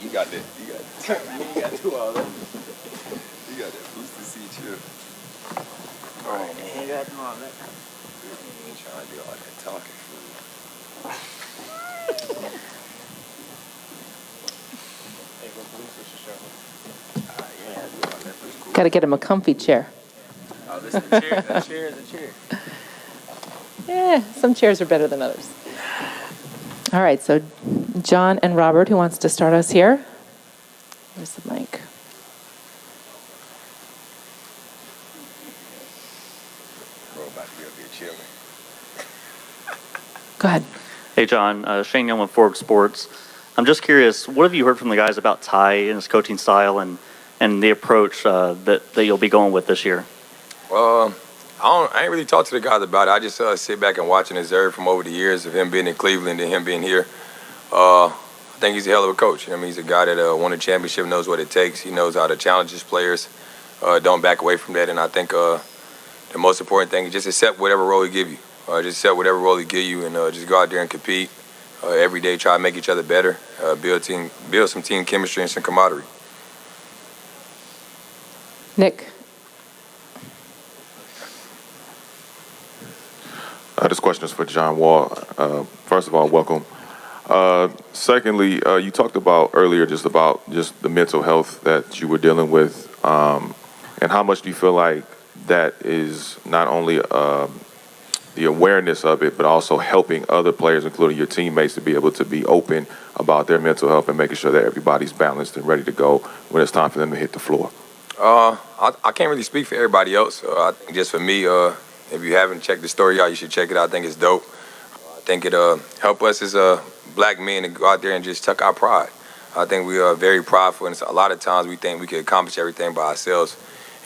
You got that. You got to do all that. You got that booster seat chip. All right. You got to do all that. You ain't trying to do all that talking. Got to get him a comfy chair. Oh, this is a chair. A chair is a chair. Yeah, some chairs are better than others. All right, so John and Robert, who wants to start us here? Where's the mic? Go ahead. Hey, John. Shane Young with Forbes Sports. I'm just curious, what have you heard from the guys about Ty and his coaching style and the approach that you'll be going with this year? I ain't really talked to the guys about it. I just sit back and watch and observe from over the years of him being in Cleveland and him being here. I think he's a hell of a coach. I mean, he's a guy that won a championship, knows what it takes. He knows how to challenge his players, don't back away from that. And I think the most important thing is just accept whatever role he give you. Just accept whatever role he give you and just go out there and compete. Every day, try to make each other better, build some team chemistry and some camaraderie. Nick. This question is for John Wall. First of all, welcome. Secondly, you talked about earlier just the mental health that you were dealing with, and how much do you feel like that is not only the awareness of it, but also helping other players, including your teammates, to be able to be open about their mental health and making sure that everybody's balanced and ready to go when it's time for them to hit the floor? I can't really speak for everybody else. I think just for me, if you haven't checked the story out, you should check it out. I think it's dope. I think it help us as black men to go out there and just tuck our pride. I think we are very prideful, and a lot of times we think we can accomplish everything by ourselves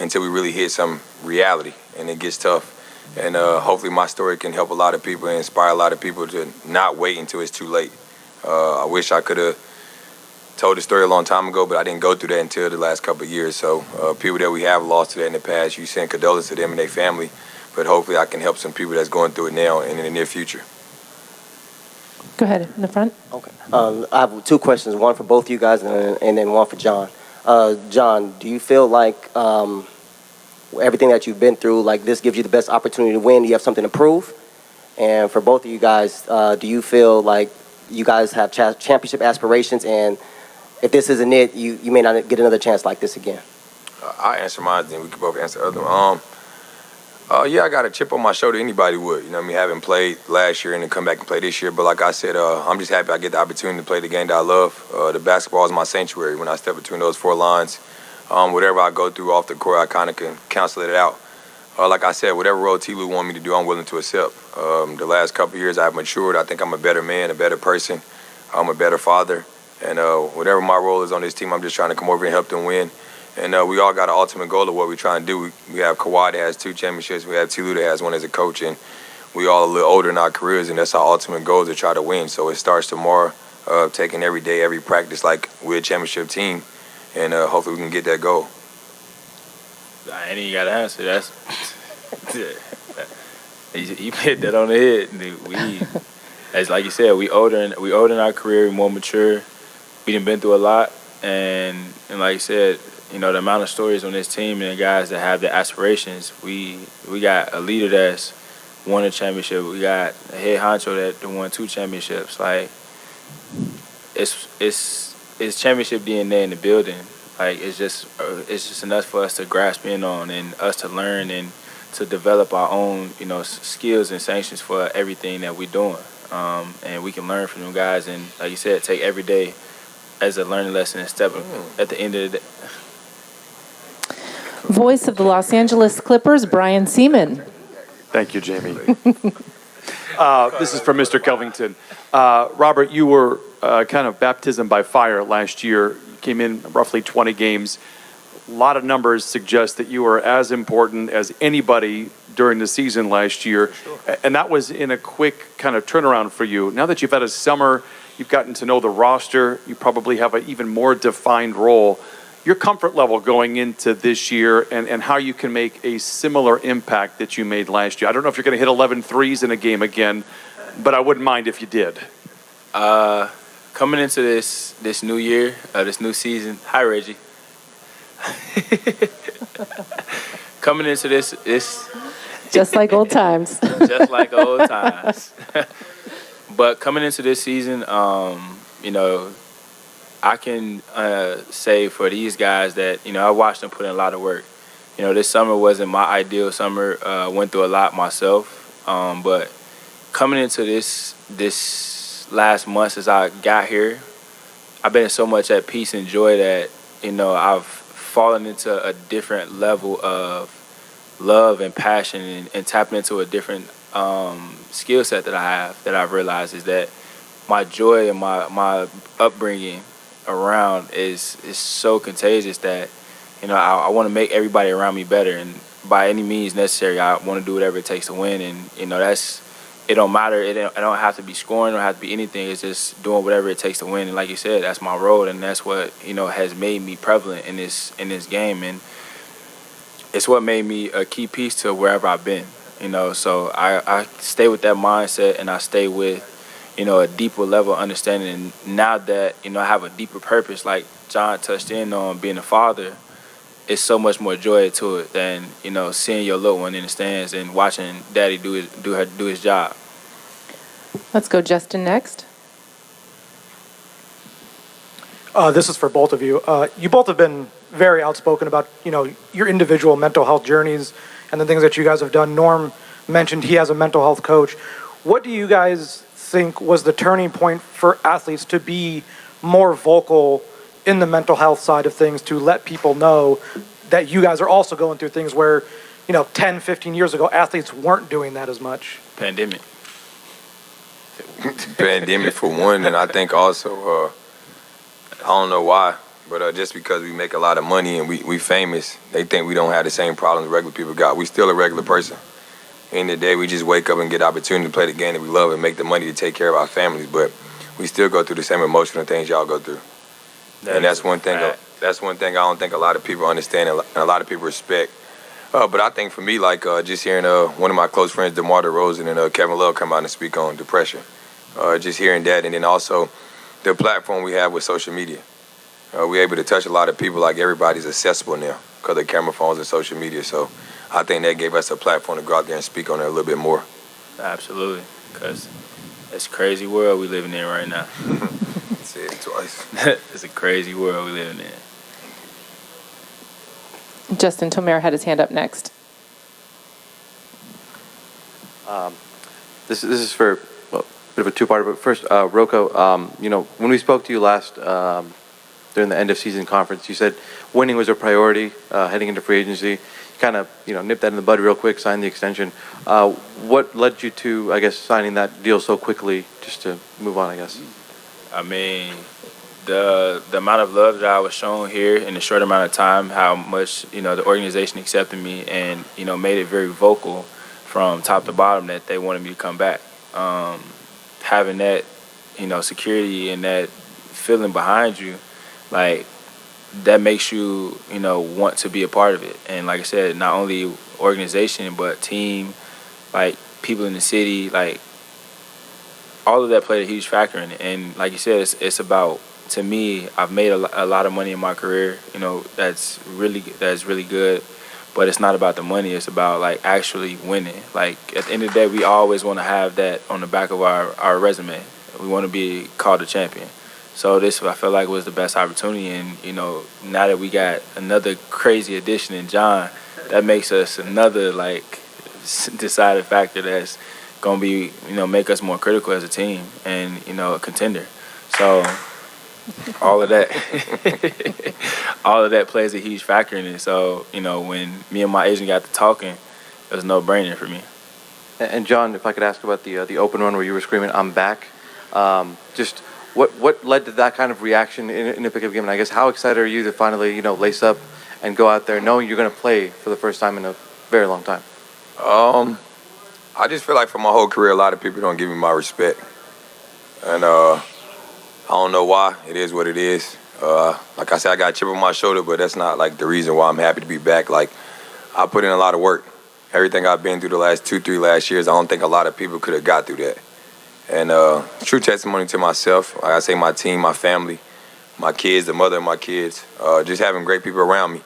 until we really hit some reality, and it gets tough. And hopefully my story can help a lot of people and inspire a lot of people to not wait until it's too late. I wish I could have told the story a long time ago, but I didn't go through that until the last couple of years. So people that we have lost to that in the past, you send condolences to them and their family. But hopefully I can help some people that's going through it now and in the near future. Go ahead, in the front. Okay. I have two questions, one for both you guys and then one for John. John, do you feel like everything that you've been through, like this gives you the best opportunity to win? Do you have something to prove? And for both of you guys, do you feel like you guys have championship aspirations, and if this isn't it, you may not get another chance like this again? I'll answer mine, then we can both answer the other one. Yeah, I got a chip on my shoulder. Anybody would. You know what I mean? Having played last year and then come back and play this year. But like I said, I'm just happy I get the opportunity to play the game that I love. The basketball is my sanctuary. When I step between those four lines, whatever I go through off the court, I kind of can cancel it out. Like I said, whatever role T-Lou want me to do, I'm willing to accept. The last couple of years, I've matured. I think I'm a better man, a better person. I'm a better father. And whatever my role is on this team, I'm just trying to come over and help them win. And we all got an ultimate goal of what we're trying to do. We have Kawhi that has 2 championships. We have T-Lou that has 1 as a coach. And we all a little older in our careers, and that's our ultimate goal, to try to win. So it starts tomorrow, taking every day, every practice like we're a championship team. And hopefully we can get that goal. I ain't even got to answer. That's you hit that on the head. As like you said, we older in our career, we're more mature. We done been through a lot, and like you said, you know, the amount of stories on this team and the guys that have the aspirations. We got a leader that's won a championship. We got a head honcho that won 2 championships. Like it's championship DNA in the building. Like it's just enough for us to grasp in on and us to learn and to develop our own, you know, skills and sanctions for everything that we're doing. And we can learn from them guys, and like you said, take every day as a learning lesson and step at the end of the day. Voice of the Los Angeles Clippers, Brian Seaman. Thank you, Jamie. This is from Mr. Covington. Robert, you were kind of baptism by fire last year. You came in roughly 20 games. A lot of numbers suggest that you were as important as anybody during the season last year. Sure. And that was in a quick kind of turnaround for you. Now that you've had a summer, you've gotten to know the roster, you probably have an even more defined role. Your comfort level going into this year and how you can make a similar impact that you made last year. I don't know if you're going to hit 11 threes in a game again, but I wouldn't mind if you did. coming into this new year, this new season. Hi, Reggie. Coming into this Just like old times. just like old times. But coming into this season, you know, I can say for these guys that, you know, I watched them put in a lot of work. You know, this summer wasn't my ideal summer. Went through a lot myself. But coming into this last month since I got here, I've been so much at peace and joy that, you know, I've fallen into a different level of love and passion and tapping into a different skill set that I have, that I've realized is that my joy and my upbringing around is so contagious that, you know, I want to make everybody around me better, and by any means necessary, I want to do whatever it takes to win. And, you know, it don't matter. It don't have to be scoring. It don't have to be anything. It's just doing whatever it takes to win. And like you said, that's my role, and that's what, you know, has made me prevalent in this game. And it's what made me a key piece to wherever I've been. You know, so I stay with that mindset, and I stay with, you know, a deeper level of understanding. And now that, you know, I have a deeper purpose, like John touched in on being a father, it's so much more joy to it than, you know, seeing your little one in the stands and watching Daddy do his job. Let's go Justin next. This is for both of you. You both have been very outspoken about, you know, your individual mental health journeys and the things that you guys have done. Norm mentioned he has a mental health coach. What do you guys think was the turning point for athletes to be more vocal in the mental health side of things, to let people know that you guys are also going through things where, you know, 10, 15 years ago, athletes weren't doing that as much? Pandemic. Pandemic for one, and I think also, I don't know why, but just because we make a lot of money and we famous, they think we don't have the same problems regular people got. We still a regular person. In the day, we just wake up and get the opportunity to play the game that we love and make the money to take care of our families, but we still go through the same emotional things y'all go through. And that's one thing. That's one thing I don't think a lot of people understand and a lot of people respect. But I think for me, like just hearing one of my close friends, DeMar DeRozan and Kevin Love, come out and speak on depression, just hearing that, and then also the platform we have with social media. We're able to touch a lot of people. Like, everybody's accessible now because of camera phones and social media. So I think that gave us a platform to go out there and speak on it a little bit more. Absolutely, because it's a crazy world we living in right now. Said it twice. It's a crazy world we living in. Justin Tomer had his hand up next. This is for a bit of a two-parter, but first, Rocco, you know, when we spoke to you last during the end-of-season conference, you said winning was a priority heading into free agency. You kind of, you know, nipped that in the bud real quick, signed the extension. What led you to, I guess, signing that deal so quickly, just to move on, I guess? I mean, the amount of love that I was shown here in a short amount of time, how much, you know, the organization accepted me and, you know, made it very vocal from top to bottom that they wanted me to come back. Having that, you know, security and that feeling behind you, like, that makes you, you know, want to be a part of it. And like I said, not only organization, but team, like people in the city, like all of that played a huge factor in it. And like you said, it's about, to me, I've made a lot of money in my career, you know, that's really good. But it's not about the money. It's about, like, actually winning. Like, at the end of the day, we always want to have that on the back of our resume. We want to be called a champion. So this, I feel like, was the best opportunity. And, you know, now that we got another crazy addition in John, that makes us another, like, decided factor that's going to be, you know, make us more critical as a team and, you know, a contender. So all of that plays a huge factor in it. So, you know, when me and my agent got to talking, it was a no-brainer for me. And John, if I could ask about the open run where you were screaming, "I'm back," just what led to that kind of reaction in a pickup game? And I guess how excited are you to finally, you know, lace up and go out there knowing you're going to play for the first time in a very long time? I just feel like for my whole career, a lot of people don't give me my respect. And I don't know why. It is what it is. Like I said, I got a chip on my shoulder, but that's not, like, the reason why I'm happy to be back. Like, I put in a lot of work. Everything I've been through the last 2-3 years, I don't think a lot of people could have got through that. And true testimony to myself, like I say, my team, my family, my kids, the mother of my kids, just having great people around me.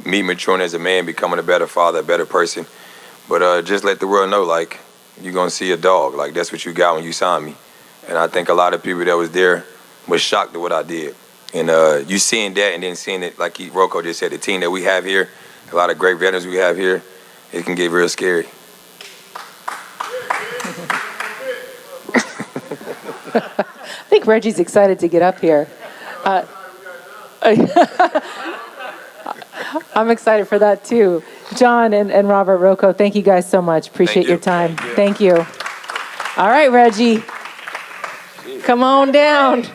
Me maturing as a man, becoming a better father, a better person. But just let the world know, like, you're going to see a dog. Like, that's what you got when you signed me. And I think a lot of people that was there was shocked at what I did. And you seeing that and then seeing it, like Rocco just said, the team that we have here, a lot of great veterans we have here, it can get real scary. I think Reggie's excited to get up here. I'm excited for that too. John and Robert, Rocco, thank you guys so much. Appreciate your time. Thank you. All right, Reggie. Come on down.